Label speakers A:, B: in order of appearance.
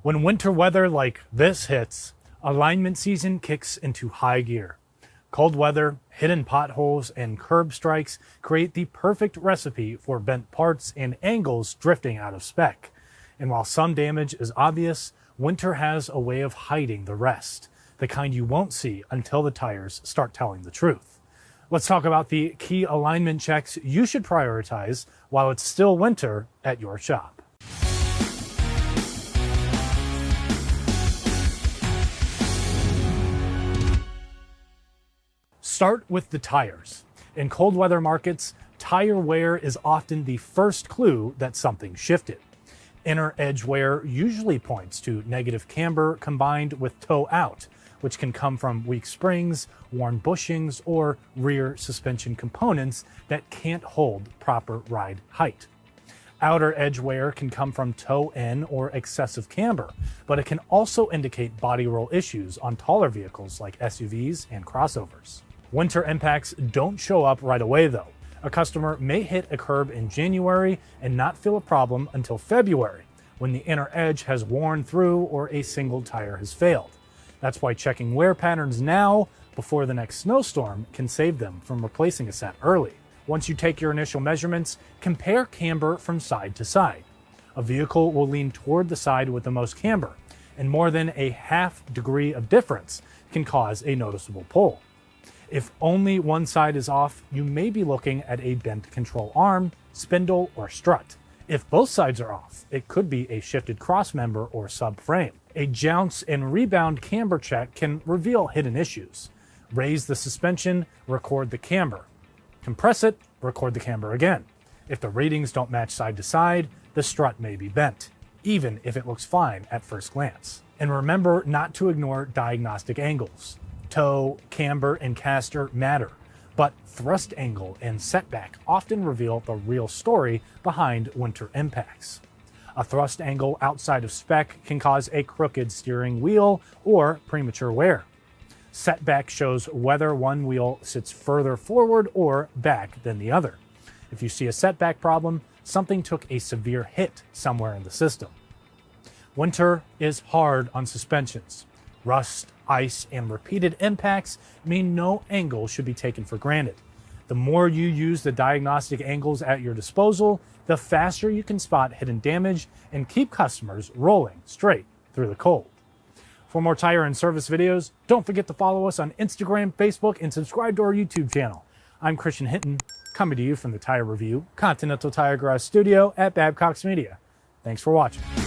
A: When winter weather like this hits, alignment season kicks into high gear. Cold weather, hidden potholes, and curb strikes create the perfect recipe for bent parts and angles drifting out of spec. And while some damage is obvious, winter has a way of hiding the rest, the kind you won't see until the tires start telling the truth. Let's talk about the key alignment checks you should prioritize while it's still winter at your shop. Start with the tires. In cold weather markets, tire wear is often the first clue that something shifted. Inner edge wear usually points to negative camber combined with toe out, which can come from weak springs, worn bushings, or rear suspension components that can't hold proper ride height. Outer edge wear can come from toe in or excessive camber, but it can also indicate body roll issues on taller vehicles like SUVs and crossovers. Winter impacts don't show up right away though. A customer may hit a curb in January and not feel a problem until February, when the inner edge has worn through or a single tire has failed. That's why checking wear patterns now, before the next snowstorm, can save them from replacing a set early. Once you take your initial measurements, compare camber from side to side. A vehicle will lean toward the side with the most camber, and more than a half degree of difference can cause a noticeable pull. If only one side is off, you may be looking at a bent control arm, spindle, or strut. If both sides are off, it could be a shifted crossmember or subframe. A jounce and rebound camber check can reveal hidden issues. Raise the suspension, record the camber. Compress it, record the camber again. If the readings don't match side to side, the strut may be bent, even if it looks fine at first glance. And remember not to ignore diagnostic angles. Toe, camber, and caster matter, but thrust angle and setback often reveal the real story behind winter impacts. A thrust angle outside of spec can cause a crooked steering wheel or premature wear. Setback shows whether one wheel sits further forward or back than the other. If you see a setback problem, something took a severe hit somewhere in the system. Winter is hard on suspensions. Rust, ice, and repeated impacts mean no angle should be taken for granted. The more you use the diagnostic angles at your disposal, the faster you can spot hidden damage and keep customers rolling straight through the cold. For more tire and service videos, don't forget to follow us on Instagram, Facebook, and subscribe to our YouTube channel. I'm Christian Hinton, coming to you from the Tire Review Continental Tire Garage Studio at Babcock's Media. Thanks for watching.